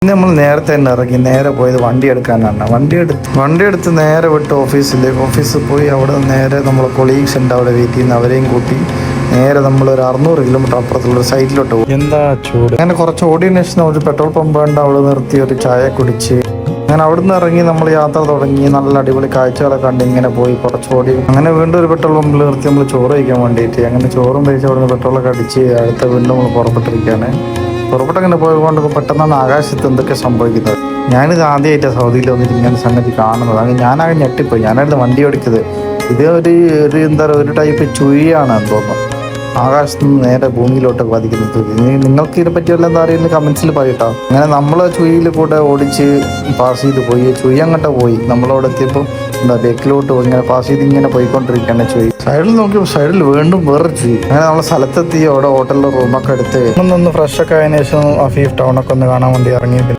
ഇന്ന് നമ്മൾ നേരത്തെ തന്നെ ഇറങ്ങി നേരെ പോയത് വണ്ടി എടുക്കാനാണ്. വണ്ടി എടുത്ത് നേരെ വിട്ട് ഓഫീസിൽ പോയി അവിടെ നേരെ നമ്മൾ കൊളീഗ്സ് ഉണ്ട് അവിടെ വെയിറ്റ് ചെയ്യുന്ന അവരെയും കൂട്ടി നേരെ നമ്മൾ ഒരു 600 കിലോമീറ്റർ അപ്പുറത്തുള്ള സൈറ്റിലോട്ട് പോകും. എന്താ ചൂട്. അങ്ങനെ കുറച്ച് ഓടിയതിനു ശേഷം ഒരു പെട്രോൾ പമ്പ് ഉണ്ട്, അവിടെ നിർത്തി ഒരു ചായ കുടിച്ച് അങ്ങനെ അവിടുന്ന് ഇറങ്ങി നമ്മൾ യാത്ര തുടങ്ങി. നല്ല അടിപൊളി കാഴ്ചകളൊക്കെ കണ്ട് ഇങ്ങനെ പോയി കുറച്ച് ഓടി. അങ്ങനെ വീണ്ടും ഒരു പെട്രോൾ പമ്പിൽ നിർത്തി നമ്മൾ ചോറ് കഴിക്കാൻ വേണ്ടിയിട്ട് അങ്ങനെ ചോറും കഴിച്ച് അവിടുന്ന് പെട്രോളൊക്കെ അടിച്ച് അടുത്ത വീണ്ടും നമ്മൾ പുറപ്പെട്ടിരിക്കുകയാണ്. പുറപ്പെട്ടങ്ങനെ പോയതുകൊണ്ട് പെട്ടെന്നാണ് ആകാശത്ത് എന്തൊക്കെ സംഭവിക്കുന്നത്. ഞാനിത് ആദ്യമായിട്ടാണ് സൗദിയിൽ വന്നിട്ട് ഇങ്ങനെ സംഗതി കാണുന്നത്. അങ്ങനെ ഞാനാകെ ഞെട്ടിപ്പോയി. ഞാനായിരുന്നു വണ്ടി ഓടിച്ചത്. ഇത് എന്താ പറയുക, ഒരു ടൈപ്പ് ചുഴിയാണ് തോന്നുന്നു, ആകാശത്ത് നിന്ന് നേരെ ഭൂമിയിലോട്ട് പതിക്കുന്നത്. നിങ്ങൾക്ക് ഇതിനെപ്പറ്റി വല്ല എന്താ അറിയുന്ന കമൻസിൽ പറയട്ടോ. അങ്ങനെ നമ്മൾ ചുഴിയിൽ കൂടെ ഓടിച്ച് പാസ് ചെയ്ത് പോയി. ചുഴി അങ്ങോട്ട് പോയി. നമ്മളവിടെ എത്തിയപ്പോൾ എന്താ ബേക്കിലോട്ട് ഇങ്ങനെ പാസ് ചെയ്ത് ഇങ്ങനെ പോയിക്കൊണ്ടിരിക്കുകയാണ് ചുഴി. സൈഡിൽ നോക്കിയപ്പോൾ സൈഡിൽ വീണ്ടും വേറൊരു ചുഴി. അങ്ങനെ നമ്മൾ സ്ഥലത്തെത്തി അവിടെ ഹോട്ടലിൽ റൂമൊക്കെ എടുത്ത് ഒന്ന് ഫ്രഷ് ഒക്കെ ആയതിനു ശേഷം അഫീഫ് ടൗണൊക്കെ ഒന്ന് കാണാൻ വേണ്ടി ഇറങ്ങി.